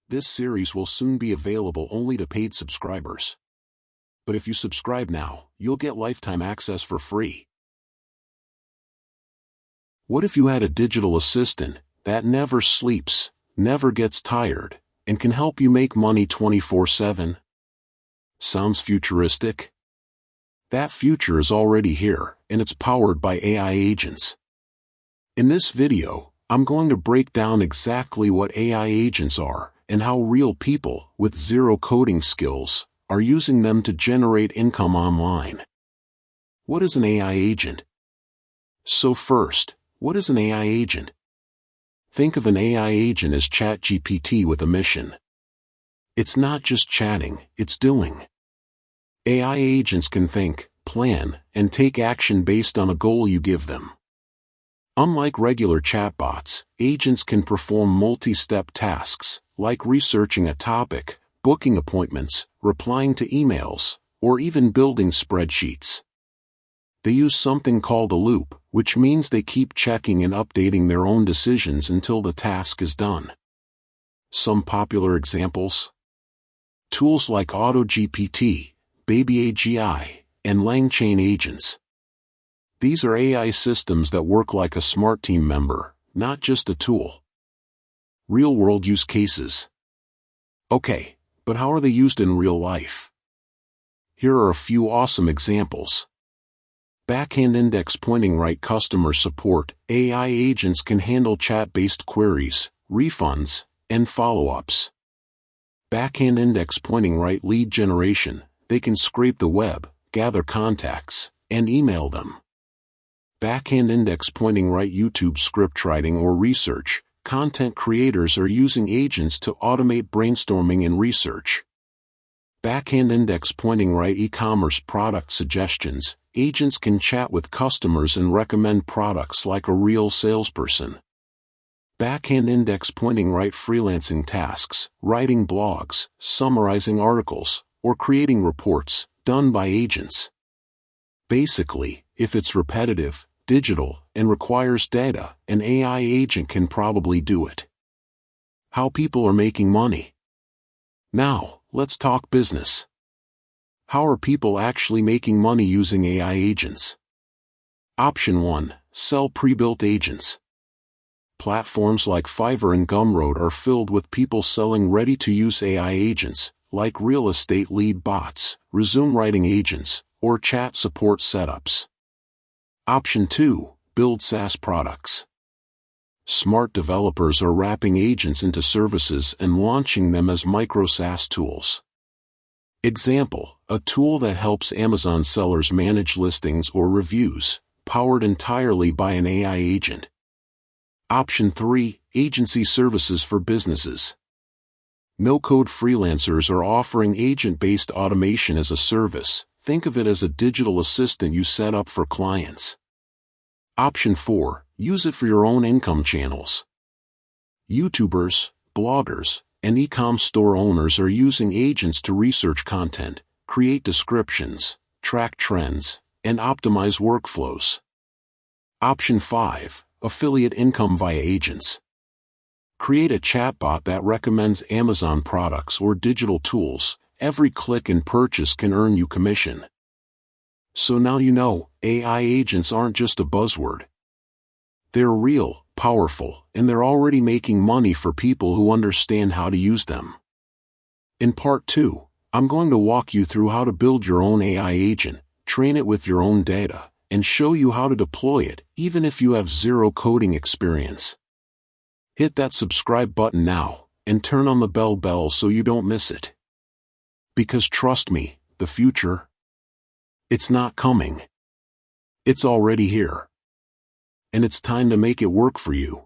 This series will soon be available only to paid subscribers. But if you subscribe now, you'll get lifetime access for free. What if you had a digital assistant that never sleeps, never gets tired, and can help you make money 24/7? Sounds futuristic? That future is already here, and it's powered by AI agents. In this video, I'm going to break down exactly what AI agents are, and how real people with zero coding skills are using them to generate income online. What is an AI agent? So first, what is an AI agent? Think of an AI agent as ChatGPT with a mission. It's not just chatting, it's doing. AI agents can think, plan, and take action based on a goal you give them. Unlike regular chatbots, agents can perform multi-step tasks, like researching a topic, booking appointments, replying to emails, or even building spreadsheets. They use something called a loop, which means they keep checking and updating their own decisions until the task is done. Some popular examples: tools like AutoGPT, Baby AGI, and LangChain agents. These are AI systems that work like a smart team member, not just a tool. Real-world use cases. Okay, but how are they used in real life? Here are a few awesome examples. Backhand index pointing right customer support. AI agents can handle chat-based queries, refunds, and follow-ups. Backhand index pointing right lead generation. They can scrape the web, gather contacts, and email them. Backhand index pointing right YouTube script writing or research. Content creators are using agents to automate brainstorming and research. Backhand index pointing right e-commerce product suggestions. Agents can chat with customers and recommend products like a real salesperson. Backhand index pointing right freelancing tasks, writing blogs, summarizing articles, or creating reports, done by agents. Basically, if it's repetitive, digital, and requires data, an AI agent can probably do it. How people are making money. Now, let's talk business. How are people actually making money using AI agents? Option 1. Sell pre-built agents. Platforms like Fiverr and Gumroad are filled with people selling ready-to-use AI agents, like real estate lead bots, resume writing agents, or chat support setups. Option 2. Build SaaS products. Smart developers are wrapping agents into services and launching them as micro SaaS tools. Example: a tool that helps Amazon sellers manage listings or reviews, powered entirely by an AI agent. Option 3. Agency services for businesses. No-code freelancers are offering agent-based automation as a service. Think of it as a digital assistant you set up for clients. Option 4. Use it for your own income channels. YouTubers, bloggers, and e-com store owners are using agents to research content, create descriptions, track trends, and optimize workflows. Option 5. Affiliate income via agents. Create a chatbot that recommends Amazon products or digital tools. Every click and purchase can earn you commission. So now you know, AI agents aren't just a buzzword. They're real, powerful, and they're already making money for people who understand how to use them. In part 2, I'm going to walk you through how to build your own AI agent, train it with your own data, and show you how to deploy it, even if you have zero coding experience. Hit that subscribe button now, and turn on the bell so you don't miss it. Because trust me, the future, it's not coming. It's already here. And it's time to make it work for you.